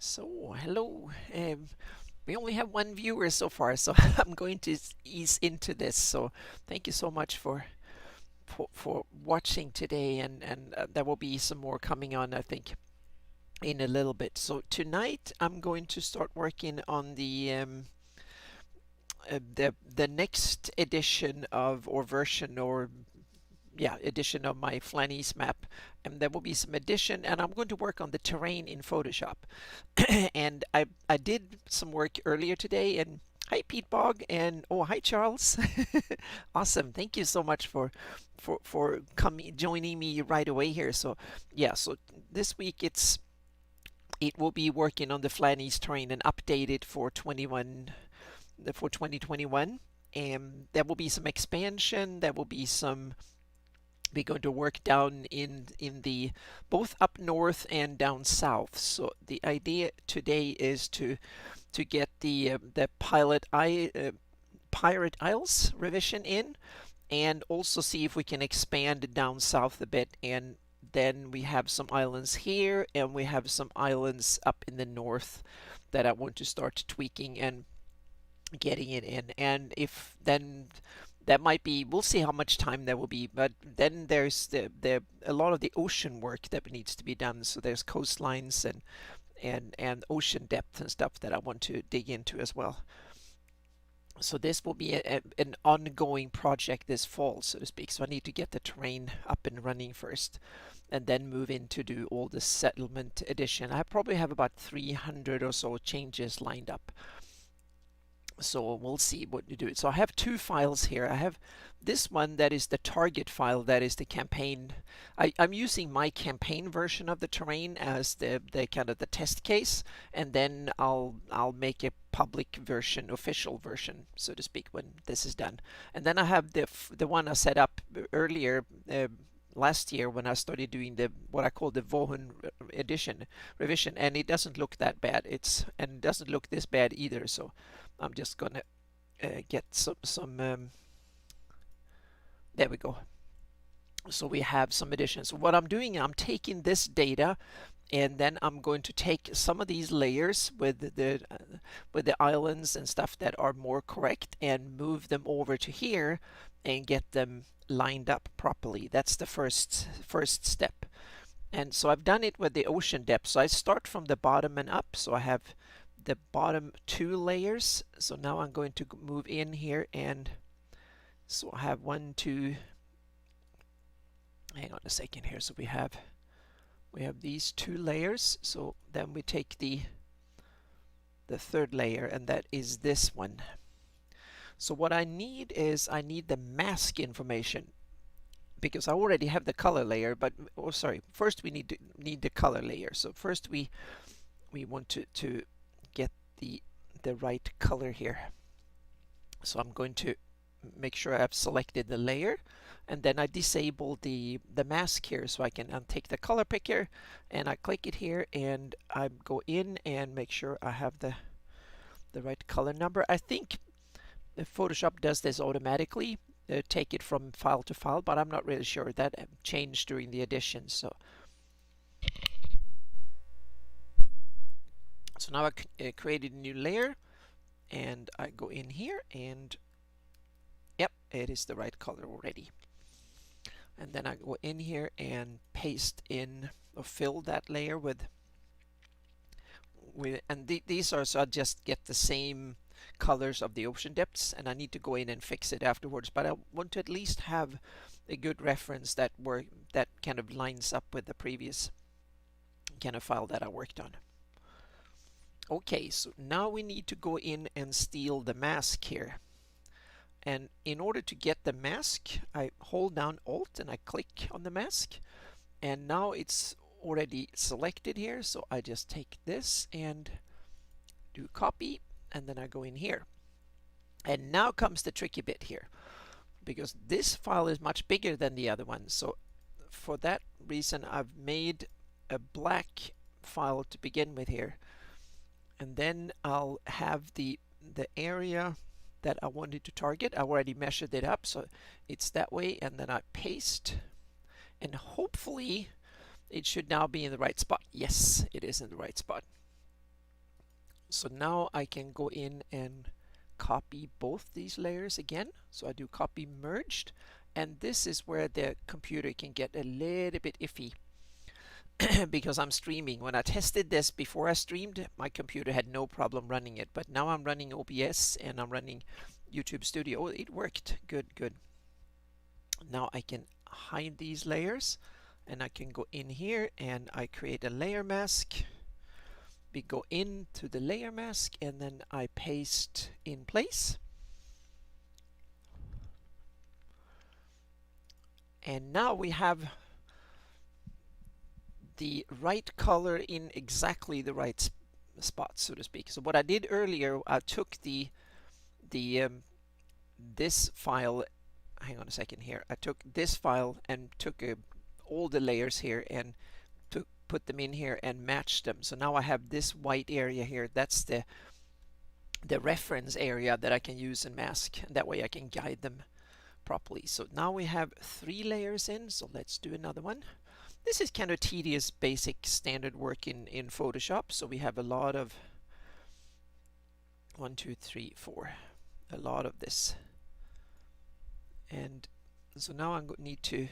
So, hello. We only have one viewer so far, so I'm going to ease into this. So, thank you so much for watching today, and there will be some more coming on, I think, in a little bit. So tonight I'm going to start working on the next edition of or version or yeah, edition of my Flanies map, and there will be some addition, and I'm going to work on the terrain in Photoshop. And I did some work earlier today, and hi Pete Bog, and oh hi Charles. Awesome, thank you so much for coming joining me right away here. So yeah, so this week it will be working on the Flanies terrain and updated for 2021, and there will be some expansion. There will be some we're going to work down in the both up north and down south. So the idea today is to get the Pirate Isles revision in, and also see if we can expand down south a bit. And then we have some islands here, and we have some islands up in the north that I want to start tweaking and getting it in. And if then that might be, we'll see how much time there will be, but then there's the a lot of the ocean work that needs to be done. So there's coastlines and ocean depth and stuff that I want to dig into as well. So this will be an ongoing project this fall, so to speak. So I need to get the terrain up and running first, and then move in to do all the settlement edition. I probably have about 300 or so changes lined up, so we'll see what you do. So I have two files here. I have this one that is the target file, that is the campaign. I'm using my campaign version of the terrain as the kind of the test case, and then I'll make a public version, official version, so to speak, when this is done. And then I have the one I set up earlier last year when I started doing the what I call the Vohun edition revision, and it doesn't look that bad. And it doesn't look this bad either. So I'm just gonna get some there we go. So we have some additions. What I'm doing, I'm taking this data, and then I'm going to take some of these layers with the islands and stuff that are more correct, and move them over to here and get them lined up properly. That's the first step. And so I've done it with the ocean depth. So I start from the bottom and up. So I have the bottom two layers. So now I'm going to move in here, and so I have one, two, hang on a second here. So we have these two layers. So then we take the third layer, and that is this one. So what I need is I need the mask information, because I already have the color layer, but oh sorry, first we need the color layer. So first we want to get the right color here. So I'm going to make sure I've selected the layer, and then I disable the mask here, so I can take the color picker, and I click it here, and I go in and make sure I have the right color number. I think Photoshop does this automatically, take it from file to file, but I'm not really sure. That changed during the addition. So now I created a new layer, and I go in here, and yep, it is the right color already. And then I go in here and paste in or fill that layer with and these are, so I just get the same colors of the ocean depths, and I need to go in and fix it afterwards, but I want to at least have a good reference that kind of lines up with the previous kind of file that I worked on. Okay, so now we need to go in and steal the mask here. And in order to get the mask, I hold down Alt and I click on the mask, and now it's already selected here. So I just take this and do copy, and then I go in here. And now comes the tricky bit here, because this file is much bigger than the other one. So for that reason, I've made a black file to begin with here, and then I'll have the area that I wanted to target. I already measured it up, so it's that way, and then I paste, and hopefully it should now be in the right spot. Yes, it is in the right spot. So now I can go in and copy both these layers again. So I do copy merged, and this is where the computer can get a little bit iffy because I'm streaming. When I tested this before I streamed, my computer had no problem running it, but now I'm running OBS and I'm running YouTube Studio. Oh, it worked. Good, good. Now I can hide these layers, and I can go in here and I create a layer mask. We go into the layer mask and then I paste in place. And now we have the right color in exactly the right spot, so to speak. So what I did earlier, I took this file. Hang on a second here. I took this file and took all the layers here and put them in here and matched them. So now I have this white area here. That's the reference area that I can use and mask, and that way I can guide them properly. So now we have 3 layers in, so let's do another one. This is kind of tedious, basic, standard work in Photoshop. So we have a lot of 1, 2, 3, 4, a lot of this. And so now I need to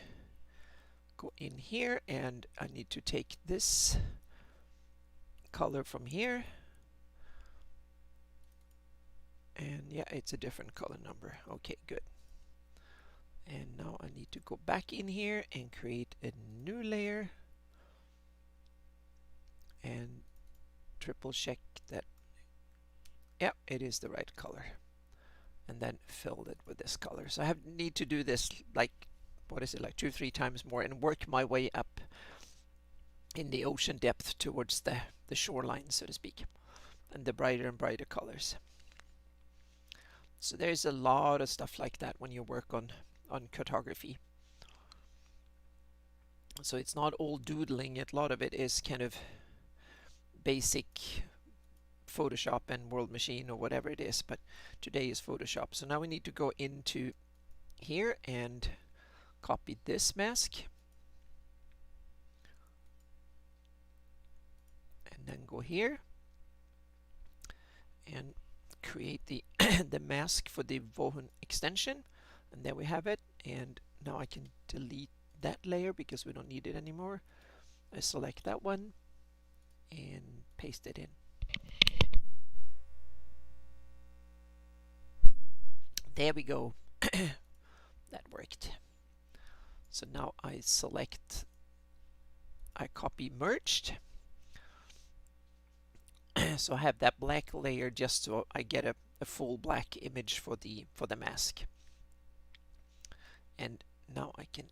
go in here and I need to take this color from here, and yeah, it's a different color number. Okay, good. And now I need to go back in here and create a new layer and triple check that, yeah, it is the right color, and then fill it with this color. So I need to do this like, what is it, like 2-3 times more, and work my way up in the ocean depth towards the shoreline, so to speak, and the brighter and brighter colors. So there's a lot of stuff like that when you work on cartography. So it's not all doodling. A lot of it is kind of basic Photoshop and World Machine or whatever it is, but today is Photoshop. So now we need to go into here and copy this mask, and then go here and create the the mask for the Wohun extension, and there we have it. And now I can delete that layer because we don't need it anymore. I select that one and paste it in. There we go. That worked. So now I copy merged. So I have that black layer just so I get a full black image for the mask. And now I can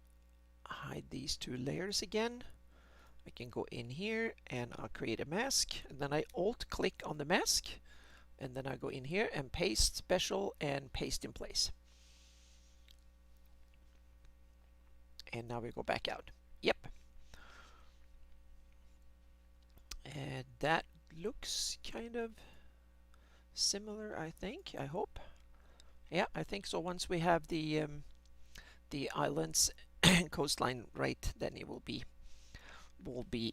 hide these 2 layers again. I can go in here and I'll create a mask, and then I alt click on the mask, and then I go in here and paste special and paste in place. And now we go back out. Yep. And that looks kind of similar, I think. I hope. Yeah, I think so. Once we have the islands and coastline right, then it will be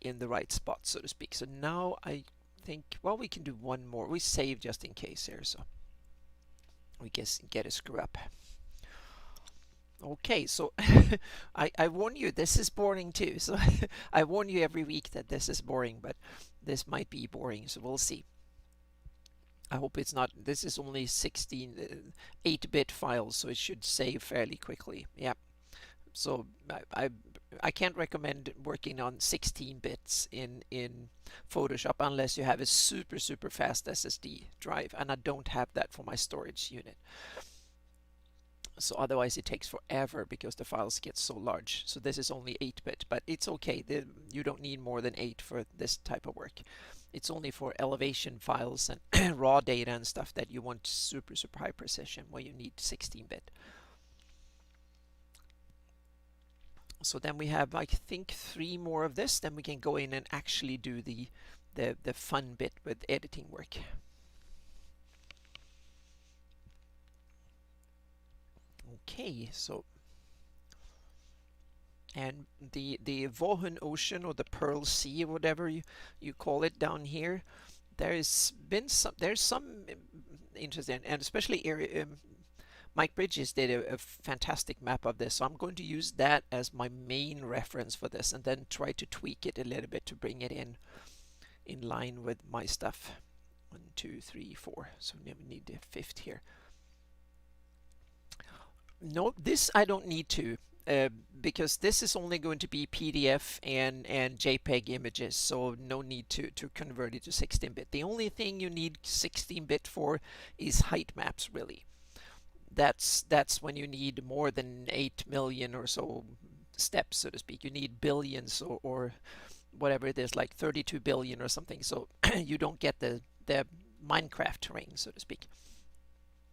in the right spot, so to speak. So now I think, well, we can do one more. We save just in case here, so we get a screw up. Okay, so I warn you, this is boring too. So I warn you every week that this is boring, but this might be boring, so we'll see. I hope it's not. This is only 8-bit files, so it should save fairly quickly. Yeah. So I can't recommend working on 16 bits in Photoshop unless you have a super fast SSD drive, and I don't have that for my storage unit. So otherwise it takes forever because the files get so large. So this is only 8-bit, but it's okay. You don't need more than 8 for this type of work. It's only for elevation files and raw data and stuff that you want super high precision, where you need 16-bit. So then we have, I think, 3 more of this. Then we can go in and actually do the fun bit with editing work. Okay, so, and the Wohun Ocean, or the Pearl Sea, or whatever you call it down here, there's some interesting, and especially area. Mike Bridges did a fantastic map of this, so I'm going to use that as my main reference for this, and then try to tweak it a little bit to bring it in line with my stuff. 1, 2, 3, 4. So we need the fifth here. No, this I don't need to. Because this is only going to be PDF and JPEG images, so no need to convert it to 16-bit. The only thing you need 16-bit for is height maps, really. That's when you need more than 8 million or so steps, so to speak. You need billions or whatever it is, like 32 billion or something, so you don't get the Minecraft terrain, so to speak.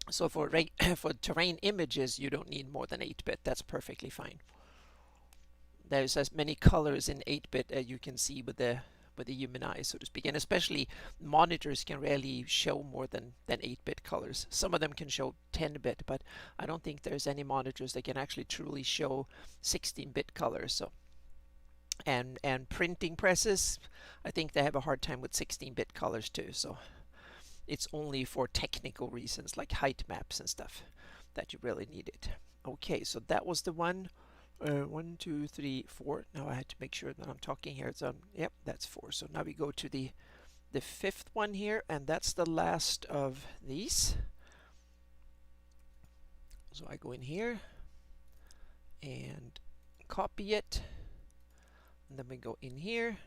So for terrain images, you don't need more than 8-bit. That's perfectly fine. There's as many colors in 8-bit as you can see with the human eye, so to speak. And especially monitors can rarely show more than 8-bit colors. Some of them can show 10-bit, but I don't think there's any monitors that can actually truly show 16-bit colors. So and printing presses, I think they have a hard time with 16-bit colors too. So it's only for technical reasons like height maps and stuff that you really need it. Okay, so that was the one. 1, 2, 3, 4. Now I had to make sure that I'm talking here. So yep, that's 4. So now we go to the fifth one here, and that's the last of these. So I go in here and copy it, and then we go in here.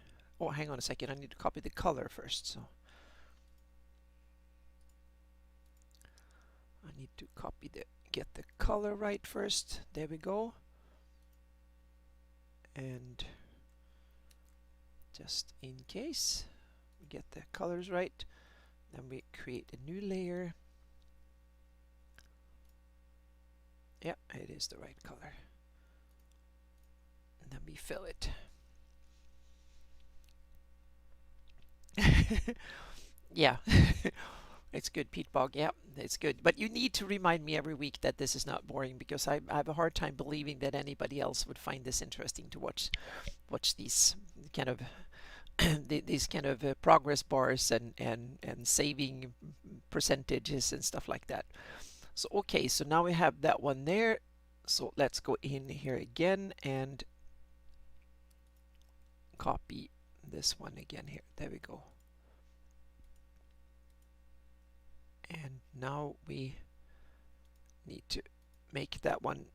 Oh, hang on a second, I need to copy the color first. So I need to copy get the color right first. There we go. And just in case we get the colors right, then we create a new layer. Yeah, it is the right color. And then we fill it. Yeah. It's good, Pete Bog. Yeah, it's good. But you need to remind me every week that this is not boring, because I have a hard time believing that anybody else would find this interesting to watch these kind of these kind of progress bars and saving percentages and stuff like that. So okay, so now we have that one there. So let's go in here again and copy this one again here. There we go. And now we need to make that one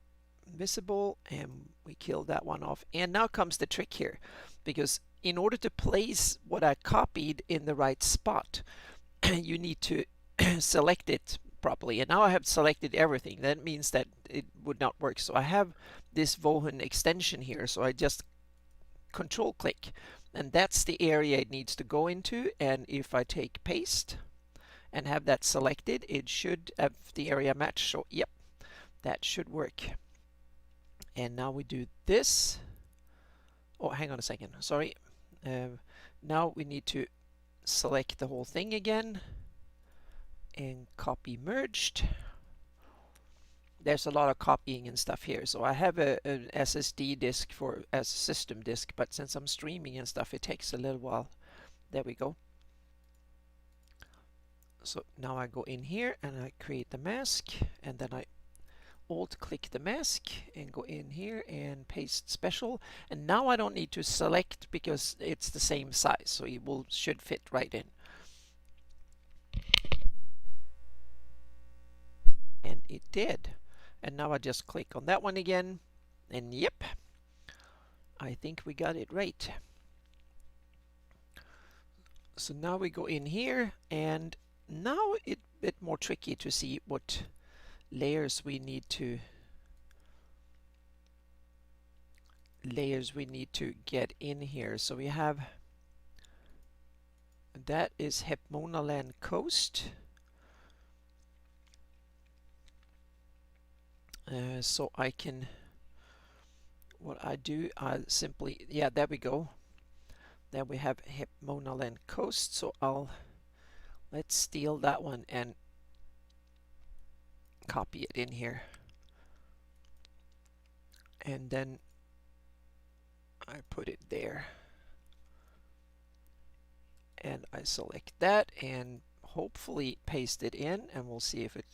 visible, and we kill that one off. And now comes the trick here, because in order to place what I copied in the right spot, you need to select it properly. And now I have selected everything. That means that it would not work. So I have this Wohin extension here, so I just control click, and that's the area it needs to go into. And if I take paste and have that selected, it should have the area match. So yep, that should work. And now we do this. Oh, hang on a second, sorry. Now we need to select the whole thing again and copy merged. There's a lot of copying and stuff here. So I have an SSD disk as a system disk, but since I'm streaming and stuff, it takes a little while. There we go. So now I go in here and I create the mask, and then I alt click the mask and go in here and paste special. And now I don't need to select because it's the same size, so it should fit right in. And it did. And now I just click on that one again, and yep, I think we got it right. So now we go in here, and now it's a bit more tricky to see what layers we need to get in here. So we have, that is Hepmonaland Coast. So I can, what I do, I simply, yeah, there we go. Then we have Hepmonaland Coast. So let's steal that one and copy it in here. And then I put it there. and I select that and hopefully paste it in, and we'll see if it,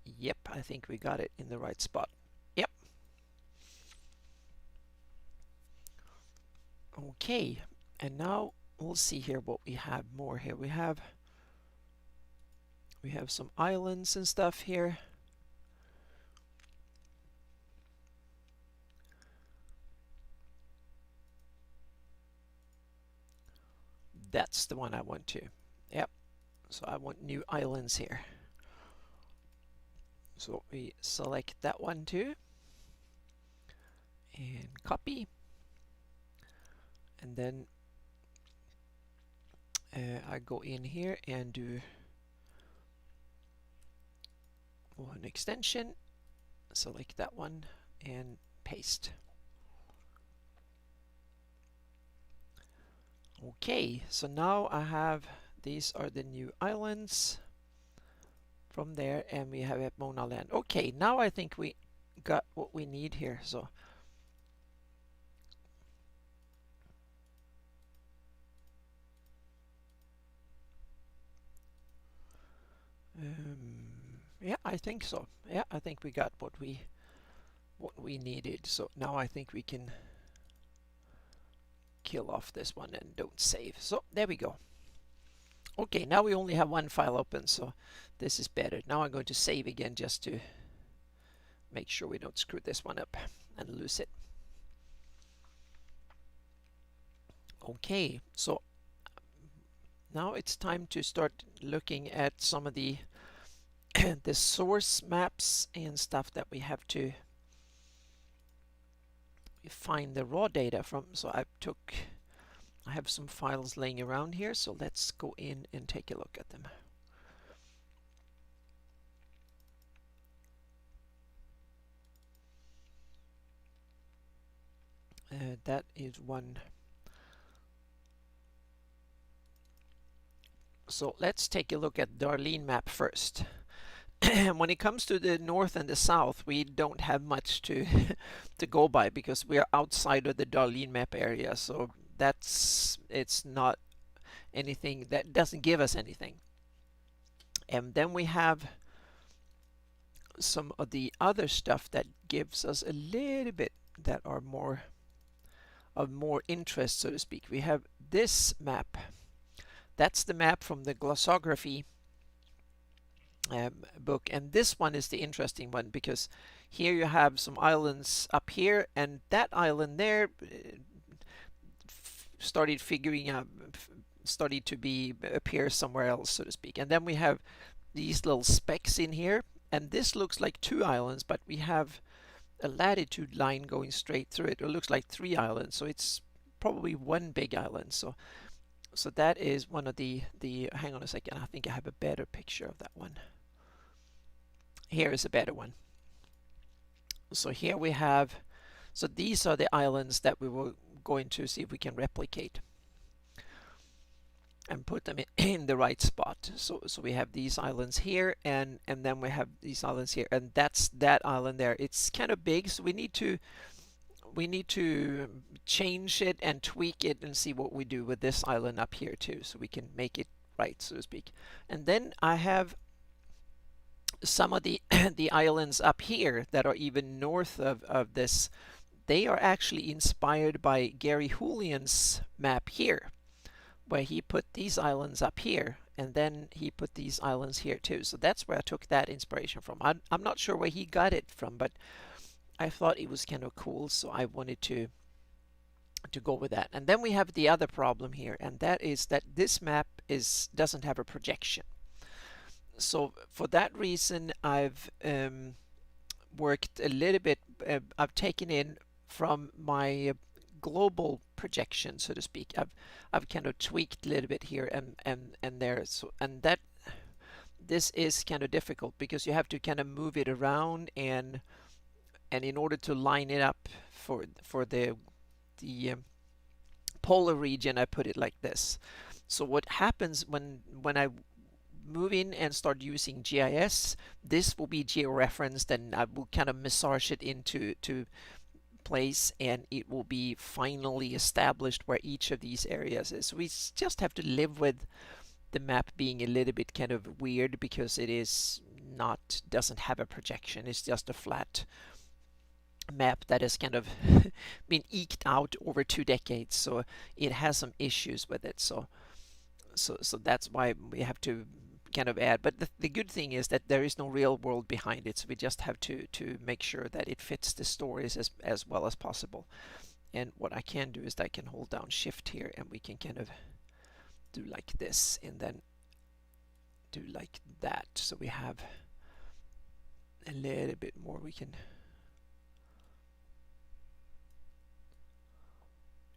yep, I think we got it in the right spot. Yep. Okay, and now we'll see here what we have more here. We have some islands and stuff here. That's the one I want to. Yep. So I want new islands here. So we select that one too. And copy. And then I go in here and do one extension. Select that one and paste. Okay, so now I have, these are the new islands from there, and we have Mona Land. Okay, now I think we got what we need here. So yeah, I think so. Yeah, I think we got what we needed. So now I think we can kill off this one and don't save. So there we go. Okay, now we only have one file open, so this is better. Now I'm going to save again just to make sure we don't screw this one up and lose it. Okay, so now it's time to start looking at some of the the source maps and stuff that we have to find the raw data from. So I have some files laying around here, so let's go in and take a look at them. That is one. So let's take a look at Darlene map first. When it comes to the north and the south, we don't have much to to go by because we are outside of the Darlene map area. So it's not anything, that doesn't give us anything. And then we have some of the other stuff that gives us a little bit, that are more of more interest, so to speak. We have this map. That's the map from the glossography book, and this one is the interesting one because here you have some islands up here, and that island there started to appear somewhere else, so to speak. And then we have these little specks in here, and this looks like 2 islands, but we have a latitude line going straight through it. It looks like 3 islands, so it's probably one big island. So that is one of the hang on a second, I think I have a better picture of that one. Here is a better one. So here we have, so these are the islands that we were going to see if we can replicate and put them in the right spot. So we have these islands here, and then we have these islands here, and that's that island there. It's kind of big, so we need to change it and tweak it and see what we do with this island up here too, so we can make it right, so to speak. And then I have some of the the islands up here that are even north of this. They are actually inspired by Gary Julian's map here, where he put these islands up here, and then he put these islands here too. So that's where I took that inspiration from. I'm not sure where he got it from, but I thought it was kind of cool, so I wanted to go with that. And then we have the other problem here, and that is that this map doesn't have a projection. So for that reason, I've worked a little bit. I've taken in from my global projection, so to speak. I've kind of tweaked a little bit here and there. So this is kind of difficult because you have to kind of move it around, and in order to line it up for the polar region, I put it like this. So what happens when I move in and start using GIS, this will be georeferenced, and I will kind of massage it into place, and it will be finally established where each of these areas is. We just have to live with the map being a little bit kind of weird because it is not, doesn't have a projection. It's just a flat map that has kind of been eked out over 2 decades, so it has some issues with it. So that's why we have to kind of add. But the good thing is that there is no real world behind it, so we just have to make sure that it fits the stories as well as possible. And what I can do is that I can hold down shift here, and we can kind of do like this, and then do like that, so we have a little bit more. We can,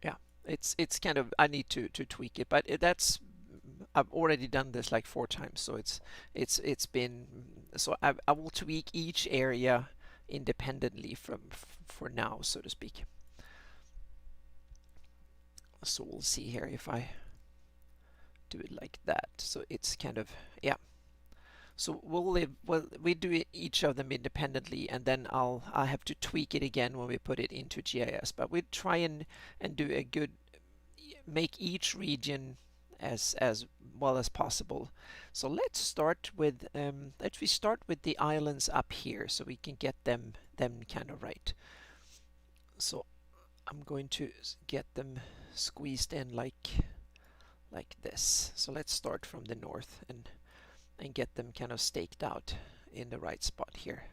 yeah, it's kind of, I need to tweak it, but that's, I've already done this like 4 times, so it's been, so I will tweak each area independently for now, so to speak. So we'll see here if I do it like that. So it's kind of, yeah. So we do each of them independently, and then I have to tweak it again when we put it into GIS. But we try and do a good, make each region as well as possible. So let's start with the islands up here, so we can get them kind of right. So I'm going to get them squeezed in like this. So let's start from the north and get them kind of staked out in the right spot here.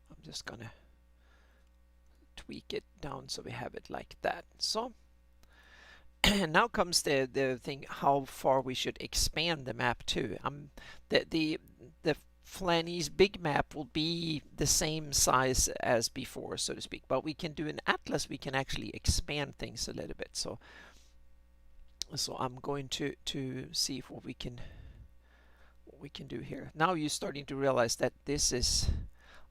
I'm just gonna tweak it down so we have it like that. So now comes the thing, how far we should expand the map to. The Flanny's big map will be the same size as before, so to speak, but we can do an atlas, we can actually expand things a little bit. So I'm going to see if what we can do here. Now you're starting to realize that this is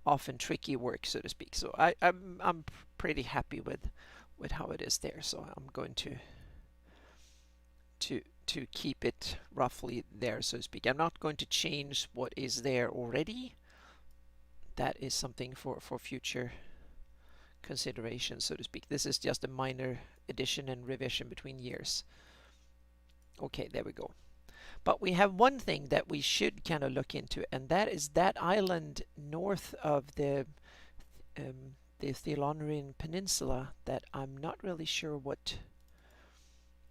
often tricky work, so to speak. So I'm pretty happy with how it is there. So I'm going to keep it roughly there, so to speak. I'm not going to change what is there already. That is something for future consideration, so to speak. This is just a minor addition and revision between years. Okay, there we go. But we have one thing that we should kind of look into, and that is that island north of the Thelonian Peninsula that I'm not really sure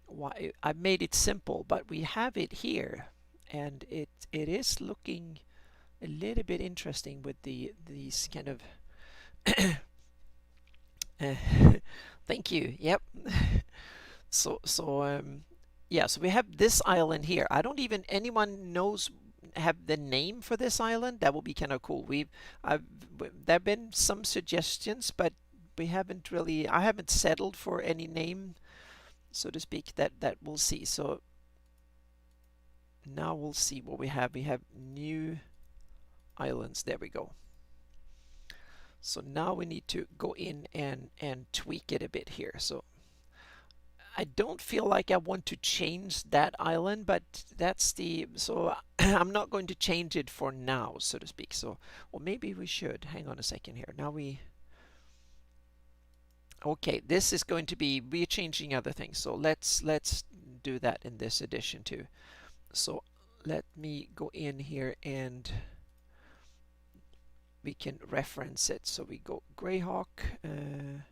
why I made it simple, but we have it here, and it is looking a little bit interesting with these kind of thank you. Yep. So yeah, so we have this island here. I don't even, anyone knows, have the name for this island? That will be kind of cool. There have been some suggestions, but we haven't really, I haven't settled for any name, so to speak, that we'll see. So now we'll see what we have. We have new islands. There we go. So now we need to go in and tweak it a bit here. So I don't feel like I want to change that island, but that's the, so I'm not going to change it for now, so to speak. So, or maybe we should. Hang on a second here. Now okay, this is going to be, we're changing other things. So let's do that in this edition too. So let me go in here and we can reference it. So we go Greyhawk and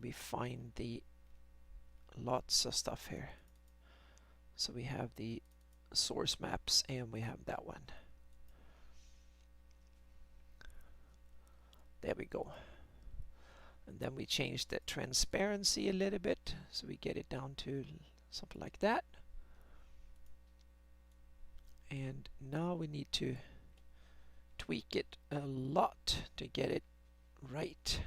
we find the lots of stuff here. So we have the source maps and we have that one. There we go. And then we change the transparency a little bit, so we get it down to something like that. And now we need to tweak it a lot to get it right.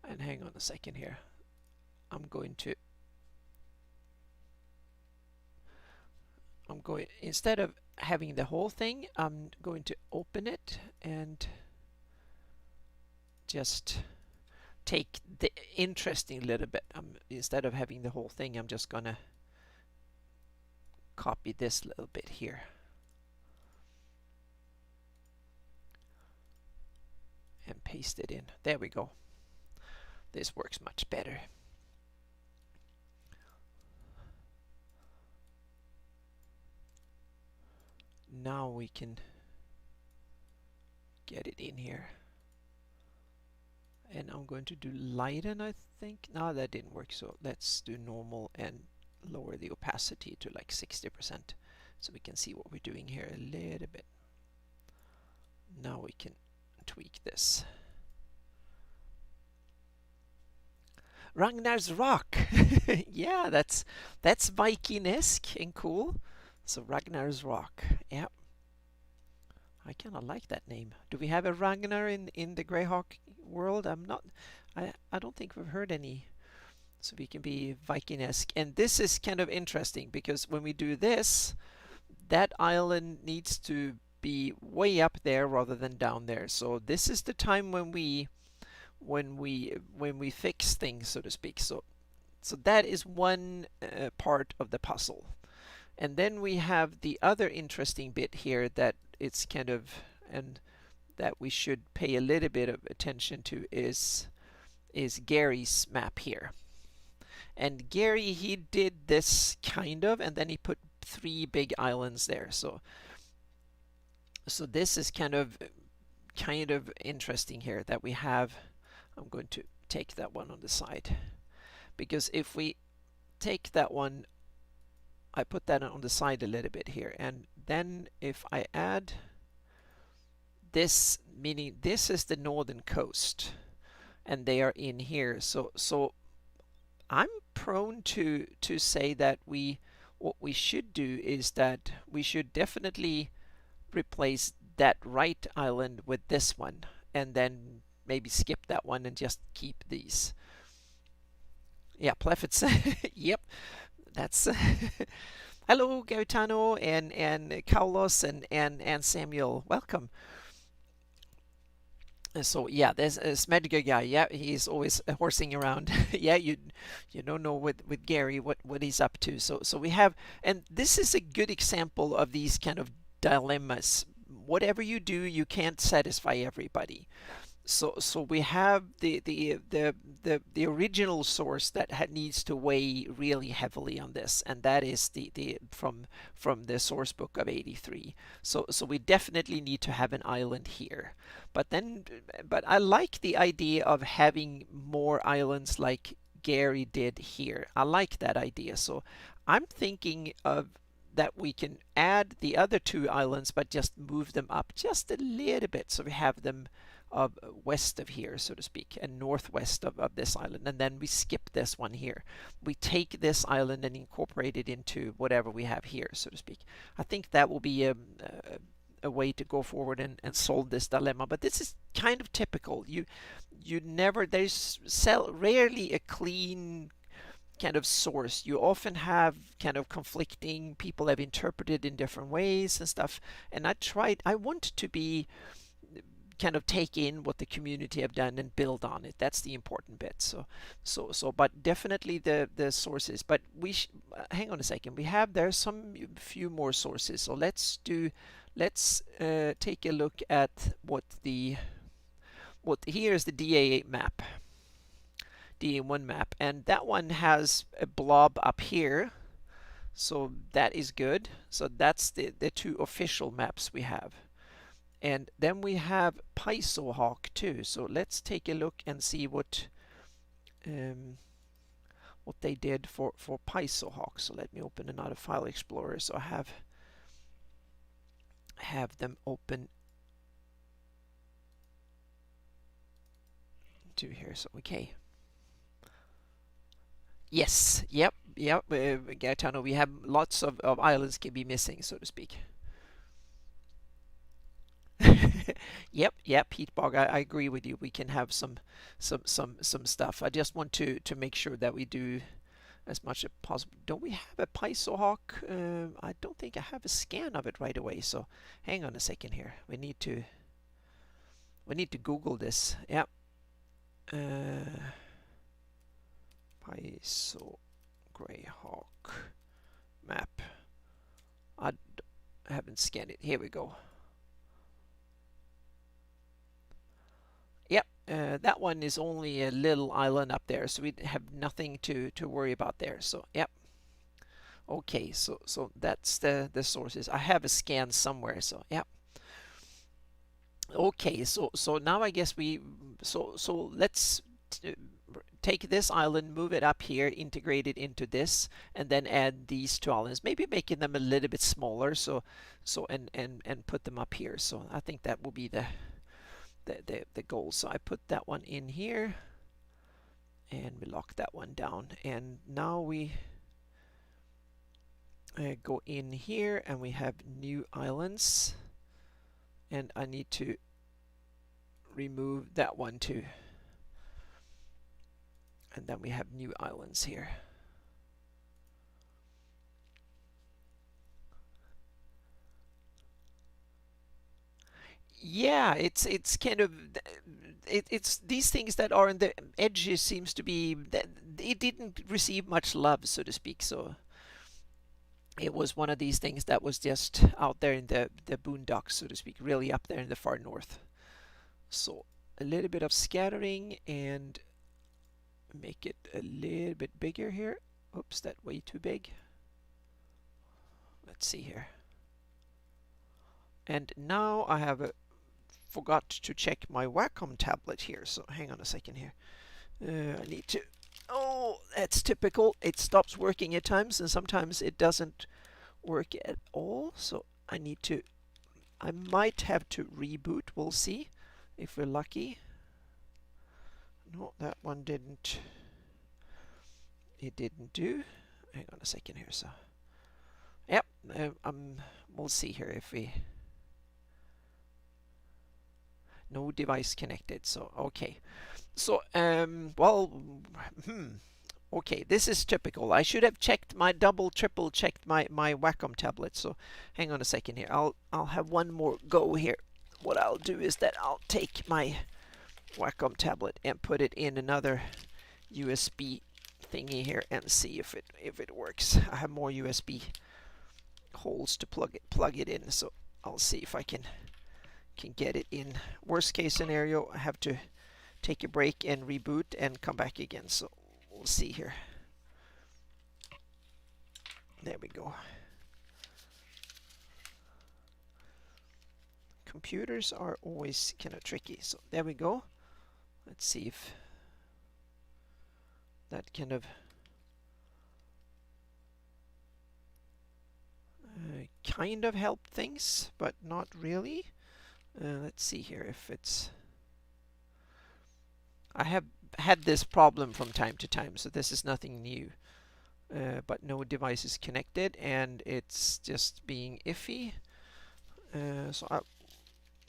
And hang on a second here. I'm going, instead of having the whole thing, I'm going to open it and just take the interesting a little bit. Instead of having the whole thing, I'm just gonna copy this little bit here. And paste it in. There we go. This works much better. Now we can get it in here. And I'm going to do lighten, I think. No, that didn't work. So let's do normal and lower the opacity to like 60%, so we can see what we're doing here a little bit. Now we can tweak this. Ragnar's Rock. Yeah, that's Viking-esque and cool. So Ragnar's Rock. Yeah. I kind of like that name. Do we have a Ragnar in the Greyhawk world? I don't think we've heard any. So we can be Viking-esque. And this is kind of interesting because when we do this, that island needs to be way up there rather than down there. So this is the time when we fix things, so to speak. So that is one part of the puzzle. And then we have the other interesting bit here that it's kind of, and that we should pay a little bit of attention to is Gary's map here. And Gary, he did this kind of, and then he put 3 big islands there. So this is kind of interesting here that we have. I'm going to take that one on the side, because if we take that one, I put that on the side a little bit here, and then if I add this, meaning this is the northern coast and they are in here, so I'm prone to say that what we should do is that we should definitely replace that right island with this one, and then maybe skip that one and just keep these. Yeah, Pleffets. Yep, that's hello Gaetano and Carlos and Samuel, welcome. So yeah, there's a Smedgar guy. Yeah, he's always horsing around. Yeah, you don't know with Gary what he's up to. So we have, and this is a good example of these kind of dilemmas. Whatever you do, you can't satisfy everybody. So we have the original source that needs to weigh really heavily on this, and that is the from the source book of 83. So we definitely need to have an island here. But I like the idea of having more islands like Gary did here. I like that idea. So I'm thinking of that we can add the other 2 islands, but just move them up just a little bit, so we have them west of here, so to speak, and northwest of this island, and then we skip this one here. We take this island and incorporate it into whatever we have here, so to speak. I think that will be a way to go forward and solve this dilemma. But this is kind of typical. There's rarely a clean kind of source. You often have kind of conflicting, people have interpreted in different ways and stuff, and I want to be kind of take in what the community have done and build on it. That's the important bit. So but definitely the sources. But hang on a second, there's some few more sources. So let's take a look at here's the DA8 map, DA1 map, and that one has a blob up here, so that is good. So that's the 2 official maps we have. And then we have Greyhawk too. So let's take a look and see what they did for Greyhawk. So let me open another file explorer. So I have them open to here. So okay. Yes. Yep. Gaetano, we have lots of islands can be missing, so to speak. Yep, Heatbog, I agree with you. We can have some stuff. I just want to make sure that we do as much as possible. Don't we have a Greyhawk? I don't think I have a scan of it right away. So hang on a second here. We need to Google this. Yep. ISO Greyhawk map. I haven't scanned it. Here we go. Yep, that one is only a little island up there, so we have nothing to worry about there. So yep. Okay, so that's the sources. I have a scan somewhere, so yep. Okay, so now I guess so let's take this island, move it up here, integrate it into this, and then add these two islands. Maybe making them a little bit smaller, and put them up here. So I think that will be the goal. So I put that one in here, and we lock that one down. And now we go in here, and we have new islands, and I need to remove that one too. And then we have new islands here. Yeah, it's kind of it's these things that are on the edges seems to be that it didn't receive much love, so to speak. So it was one of these things that was just out there in the boondocks, so to speak, really up there in the far north. So a little bit of scattering and make it a little bit bigger here. Oops, that's way too big. Let's see here. And now I have forgot to check my Wacom tablet here, so hang on a second here. I need to. Oh, that's typical. It stops working at times, and sometimes it doesn't work at all. So I need to. I might have to reboot. We'll see if we're lucky. No, that one didn't. It didn't do. Hang on a second here. So, yep. We'll see here if we. No device connected. So okay. So well, okay, this is typical. I should have checked my triple checked my Wacom tablet. So hang on a second here. I'll have one more go here. What I'll do is that I'll take my Wacom tablet and put it in another USB thingy here and see if it works. I have more USB holes to plug it in. So I'll see if I can get it in. Worst case scenario, I have to take a break and reboot and come back again. So we'll see here. There we go. Computers are always kind of tricky. So there we go. Let's see if that kind of helped things, but not really. Let's see here if it's. I have had this problem from time to time, so this is nothing new. But no device is connected, and it's just being iffy. So I'll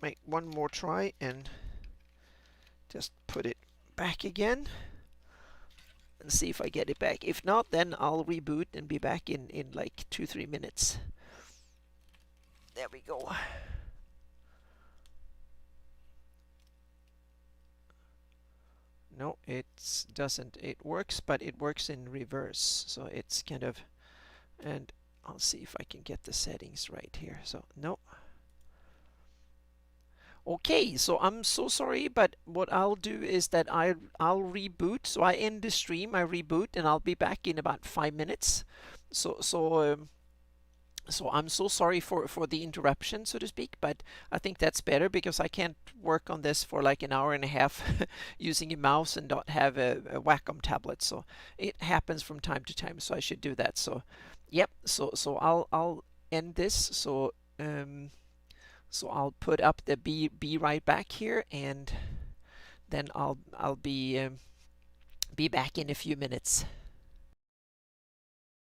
make one more try and just put it back again and see if I get it back. If not, then I'll reboot and be back in like 2-3 minutes. There we go. No, it doesn't. It works, but it works in reverse. So it's kind of, and I'll see if I can get the settings right here. So no. Okay, so I'm so sorry, but what I'll do is that I'll reboot. So I end the stream, I reboot, and I'll be back in about 5 minutes. So I'm so sorry for the interruption, so to speak, but I think that's better because I can't work on this for like an hour and a half using a mouse and not have a Wacom tablet. So it happens from time to time, so I should do that. So yep, so I'll end this. So so I'll put up the be right back here, and then I'll be back in a few minutes.